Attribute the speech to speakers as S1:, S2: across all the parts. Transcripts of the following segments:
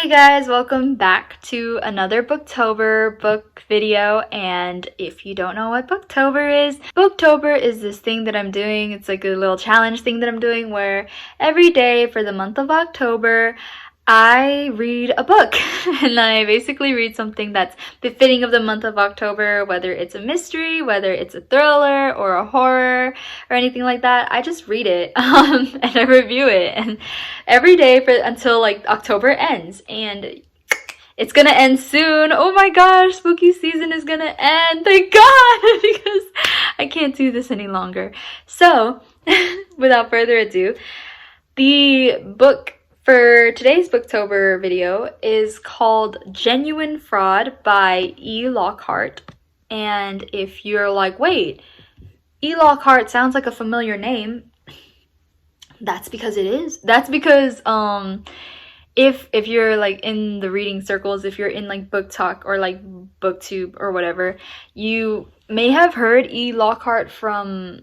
S1: Hey guys, welcome back to another Booktober book video. And if you don't know what Booktober is this thing that I'm doing. It's like a little challenge thing that I'm doing where every day for the month of October I read a book and I basically read something that's befitting of the month of October, whether it's a mystery, whether it's a thriller or a horror or anything like that. I just read it and I review it, and every day for until like October ends, and it's gonna end soon. Oh my gosh, spooky season is gonna end, thank God, because I can't do this any longer. So without further ado, the book for today's Booktober video is called Genuine Fraud by Lockhart. And if you're like, wait, Lockhart sounds like a familiar name, that's because it is. That's because if you're like in the reading circles, if you're in like book talk or like booktube or whatever, you may have heard Lockhart from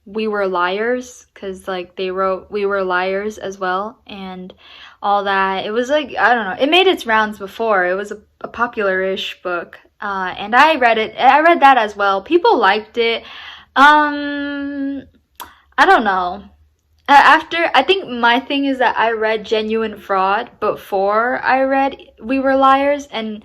S1: We Were Liars, because like they wrote We Were Liars as well and all that. It was like, I don't know, it made its rounds before. It was a popular-ish book, and I read that as well. People liked it. I don't know. I think my thing is that I read Genuine Fraud before I read We Were Liars, and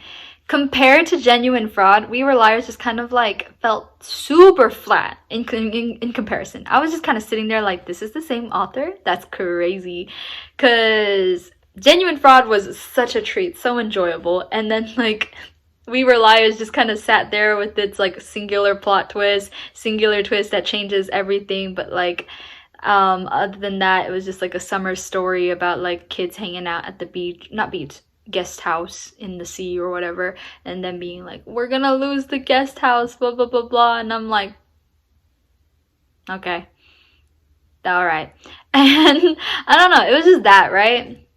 S1: compared to Genuine Fraud, We Were Liars just kind of like felt super flat in comparison. I was just kind of sitting there like, this is the same author? That's crazy. Because Genuine Fraud was such a treat, so enjoyable. And then like We Were Liars just kind of sat there with its like singular plot twist, singular twist that changes everything. But like other than that, it was just like a summer story about like kids hanging out at the beach, not beach, guest house in the sea or whatever, and then being like, we're gonna lose the guest house, blah blah blah blah. And I'm like, okay, all right. And I don't know, it was just that, right?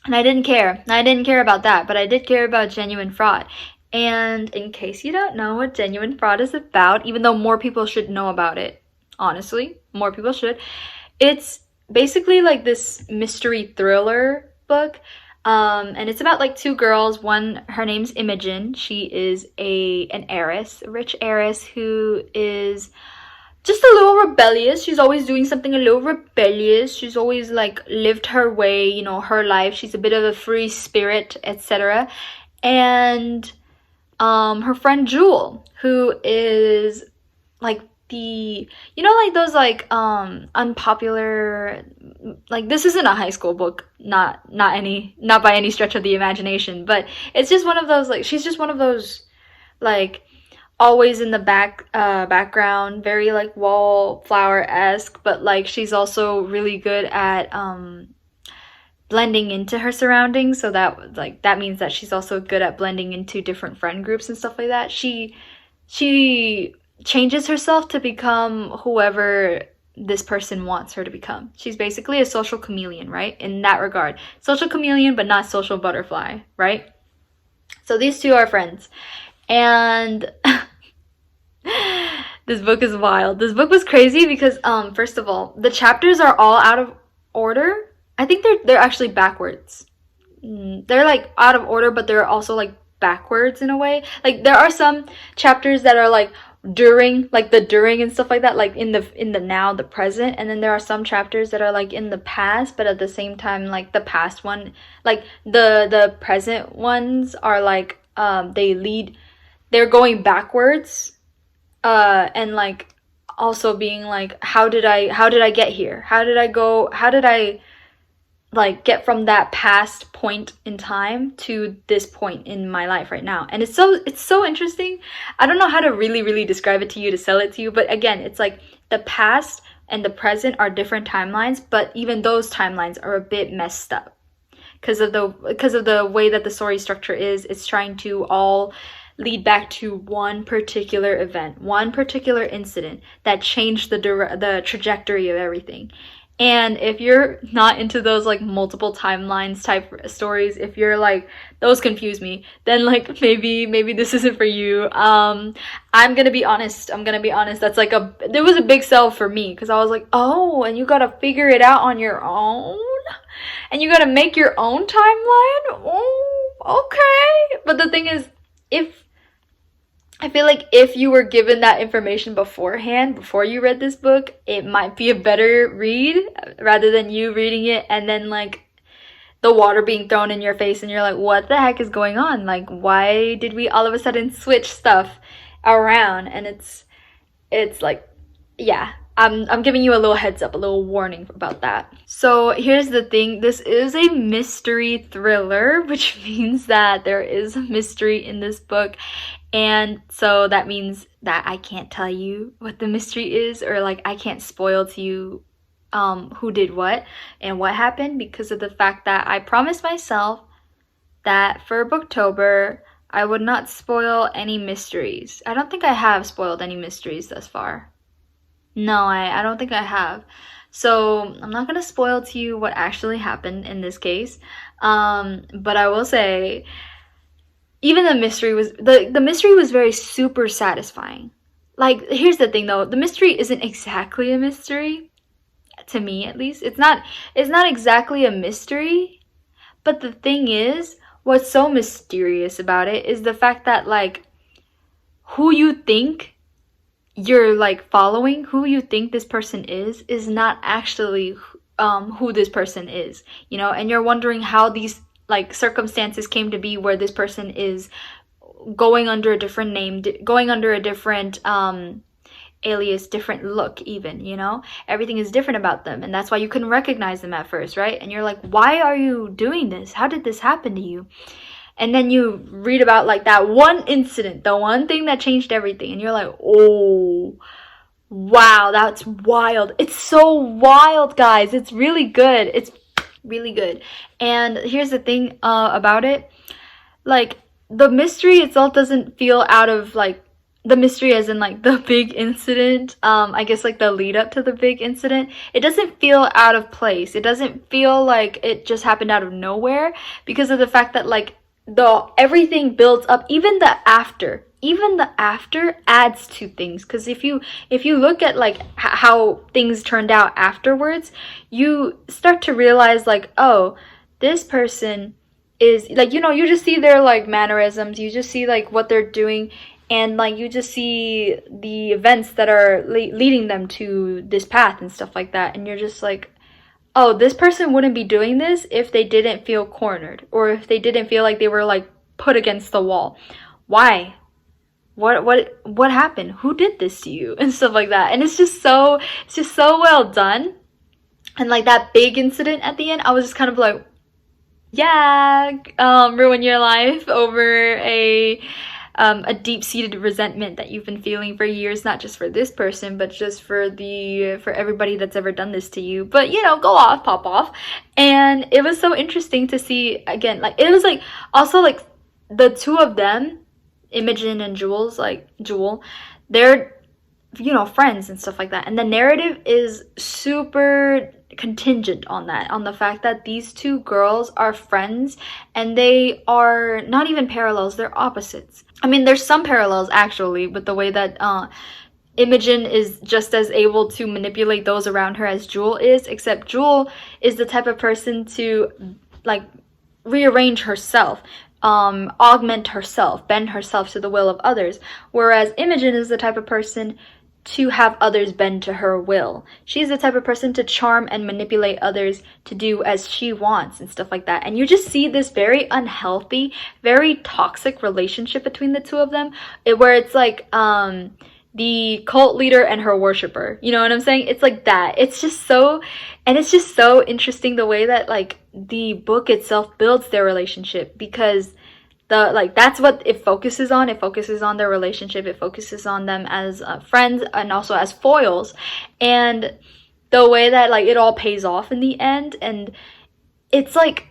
S1: And I didn't care about that, but I did care about Genuine Fraud. And in case you don't know what Genuine Fraud is about, even though more people should know about it, honestly, more people should, it's basically like this mystery thriller book. And it's about like two girls. One, her name's Imogen. She is an heiress, a rich heiress who is just a little rebellious. She's always doing something a little rebellious. She's always like lived her way, you know, her life. She's a bit of a free spirit, etc. And her friend Jule, who is like like those like unpopular, like, this isn't a high school book, not by any stretch of the imagination, but it's just one of those, like, she's just one of those like always in the background, very like wallflower-esque, but like she's also really good at blending into her surroundings. So that means that she's also good at blending into different friend groups and stuff like that. She changes herself to become whoever this person wants her to become. She's basically a social chameleon, right? In that regard. Social chameleon, but not social butterfly, right? So these two are friends. And this book is wild. This book was crazy because, first of all, the chapters are all out of order. I think they're actually backwards. They're like out of order, but they're also like backwards in a way. Like there are some chapters that are like during, like the during and stuff like that, like in the now, the present, and then there are some chapters that are like in the past, but at the same time like the past one, like the present ones are like they're going backwards, and like also being like, how did I get here, how did I like get from that past point in time to this point in my life right now. And it's so interesting. I don't know how to really describe it to you, to sell it to you, but again, it's like the past and the present are different timelines, but even those timelines are a bit messed up because of the way that the story structure is. It's trying to all lead back to one particular event, one particular incident that changed the trajectory of everything. And if you're not into those like multiple timelines type stories, if you're like, those confuse me, then like maybe this isn't for you. I'm gonna be honest. That's like there was a big sell for me, because I was like, oh, and you gotta figure it out on your own. And you gotta make your own timeline? Oh, okay. But the thing is, if I feel like if you were given that information beforehand, before you read this book, it might be a better read rather than you reading it and then like the water being thrown in your face and you're like, what the heck is going on? Like, why did we all of a sudden switch stuff around? And it's like, yeah, I'm giving you a little heads up, a little warning about that. So here's the thing, this is a mystery thriller, which means that there is a mystery in this book. And so that means that I can't tell you what the mystery is, or like I can't spoil to you who did what and what happened, because of the fact that I promised myself that for Booktober I would not spoil any mysteries. I don't think I have spoiled any mysteries thus far. No, I don't think I have. So I'm not gonna spoil to you what actually happened in this case. But I will say, even the mystery was the mystery was very super satisfying. Like, here's the thing though, the mystery isn't exactly a mystery, to me at least. It's not exactly a mystery, but the thing is, what's so mysterious about it is the fact that like who you think you're like following, who you think this person is not actually who this person is, you know. And you're wondering how these like circumstances came to be where this person is going under a different name, going under a different alias, different look even, you know. Everything is different about them, and that's why you couldn't recognize them at first, right? And you're like, why are you doing this? How did this happen to you? And then you read about like that one incident, the one thing that changed everything, and you're like, oh wow, that's wild. It's so wild, guys. It's really good. It's really good. And here's the thing about it, like the mystery itself doesn't feel out of like the mystery as in like the big incident, I guess like the lead up to the big incident. It doesn't feel out of place. It doesn't feel like it just happened out of nowhere, because of the fact that like everything builds up. Even the after adds to things, because if you look at like how things turned out afterwards, you start to realize like, oh, this person is like, you know, you just see their like mannerisms, you just see like what they're doing, and like you just see the events that are leading them to this path and stuff like that, and you're just like, oh, this person wouldn't be doing this if they didn't feel cornered, or if they didn't feel like they were like put against the wall. Why? What happened? Who did this to you? And stuff like that. And it's just so well done. And like that big incident at the end, I was just kind of like, yeah, ruin your life over a deep-seated resentment that you've been feeling for years, not just for this person, but just for everybody that's ever done this to you. But you know, go off, pop off. And it was so interesting to see again, like it was like also like the two of them, Imogen and Jule, they're, you know, friends and stuff like that. And the narrative is super contingent on that, on the fact that these two girls are friends, and they are not even parallels, they're opposites. I mean, there's some parallels actually with the way that Imogen is just as able to manipulate those around her as Jule is, except Jule is the type of person to like rearrange herself, augment herself, bend herself to the will of others, whereas Imogen is the type of person to have others bend to her will. She's the type of person to charm and manipulate others to do as she wants and stuff like that. And you just see this very unhealthy, very toxic relationship between the two of them, where it's like the cult leader and her worshiper. You know what I'm saying? It's like that. It's just so interesting the way that like the book itself builds their relationship, because that's what it focuses on. It focuses on their relationship. It focuses on them as friends and also as foils, and the way that like it all pays off in the end. And it's like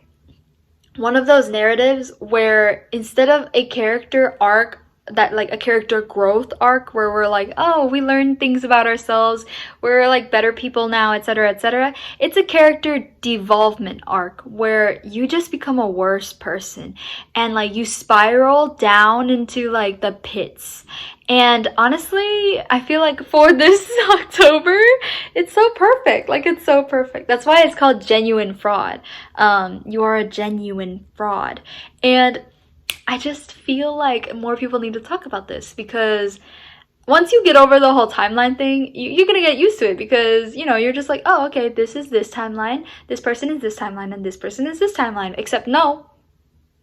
S1: one of those narratives where instead of a character arc that like a character growth arc where we're like, oh, we learn things about ourselves, we're like better people now, etc., etc. It's a character development arc where you just become a worse person and like you spiral down into like the pits. And honestly, I feel like for this October, it's so perfect. Like, it's so perfect. That's why it's called Genuine Fraud. You are a genuine fraud. And I just feel like more people need to talk about this, because once you get over the whole timeline thing, you're gonna get used to it, because, you know, you're just like, oh, okay, this is this timeline, this person is this timeline, and this person is this timeline. Except, no,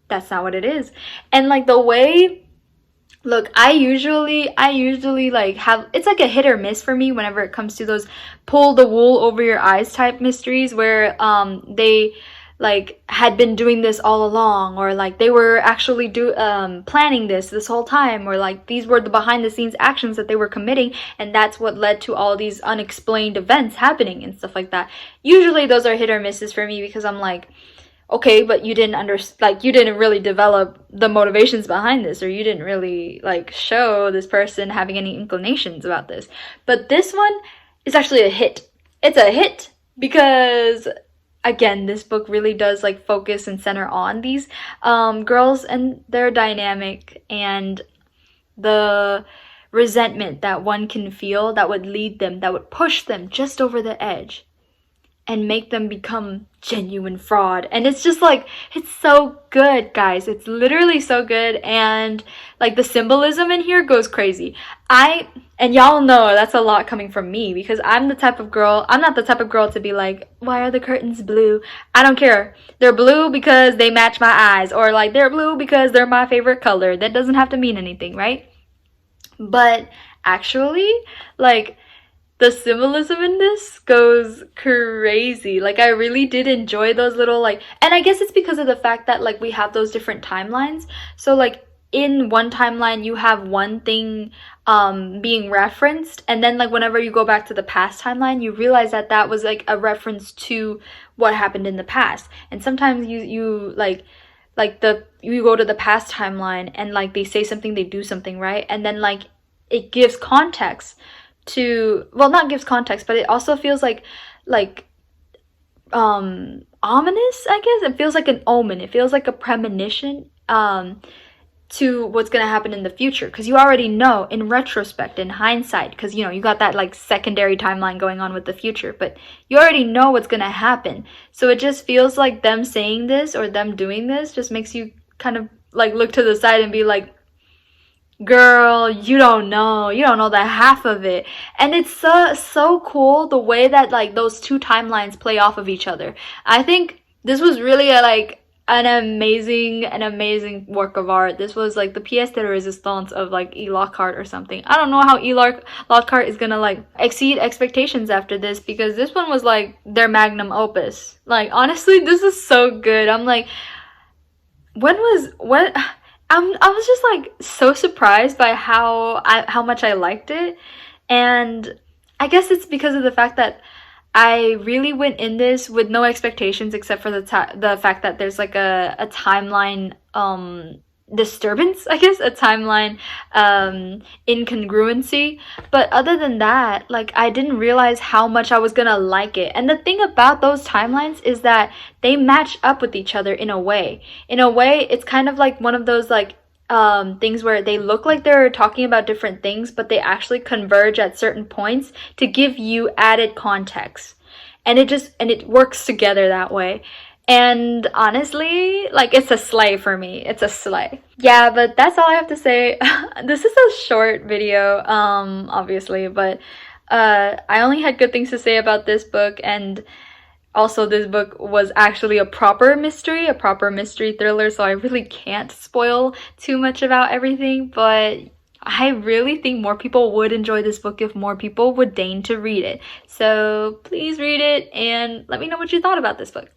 S1: that's not what it is. And like the way, look, I usually like have, it's like a hit or miss for me whenever it comes to those pull the wool over your eyes type mysteries where they like had been doing this all along, or like they were actually planning this whole time, or like these were the behind the scenes actions that they were committing, and that's what led to all these unexplained events happening and stuff like that. Usually those are hit or misses for me, because I'm like, okay, but you didn't you didn't really develop the motivations behind this, or you didn't really like show this person having any inclinations about this. But this one is actually a hit. It's a hit because, again, this book really does like focus and center on these girls and their dynamic, and the resentment that one can feel that would lead them, that would push them just over the edge and make them become genuine fraud. And it's just like, it's so good, guys. It's literally so good. And like the symbolism in here goes crazy. And y'all know that's a lot coming from me, because I'm not the type of girl to be like, why are the curtains blue? I don't care. They're blue because they match my eyes, or like they're blue because they're my favorite color. That doesn't have to mean anything, right? But actually, like, the symbolism in this goes crazy. Like, I really did enjoy those little, like, and I guess it's because of the fact that, like, we have those different timelines. So, like, in one timeline, you have one thing being referenced, and then, like, whenever you go back to the past timeline, you realize that that was, like, a reference to what happened in the past. And sometimes you you go to the past timeline, and, like, they say something, they do something, right? And then, like, it gives context to, well, not gives context, but it also feels like ominous, I guess. It feels like an omen. It feels like a premonition to what's gonna happen in the future, because you already know in retrospect, in hindsight, because, you know, you got that like secondary timeline going on with the future, but you already know what's gonna happen. So it just feels like them saying this or them doing this just makes you kind of like look to the side and be like, girl, you don't know the half of it. And it's so cool the way that like those two timelines play off of each other. I think this was really an amazing work of art. This was like the pièce de résistance of like Lockhart or something. I don't know how Lockhart is gonna like exceed expectations after this, because this one was like their magnum opus. Like, honestly, this is so good. I'm like, I was just like so surprised by how much I liked it. And I guess it's because of the fact that I really went in this with no expectations, except for the fact that there's like a timeline disturbance, I guess, a timeline incongruency. But other than that, like, I didn't realize how much I was gonna like it. And the thing about those timelines is that they match up with each other in a way. It's kind of like one of those like things where they look like they're talking about different things, but they actually converge at certain points to give you added context. And it works together that way. And honestly, like, it's a slay for me. It's a slay. Yeah, but that's all I have to say. This is a short video, obviously, but I only had good things to say about this book. And also, this book was actually a proper mystery thriller, so I really can't spoil too much about everything. But I really think more people would enjoy this book if more people would deign to read it. So please read it and let me know what you thought about this book.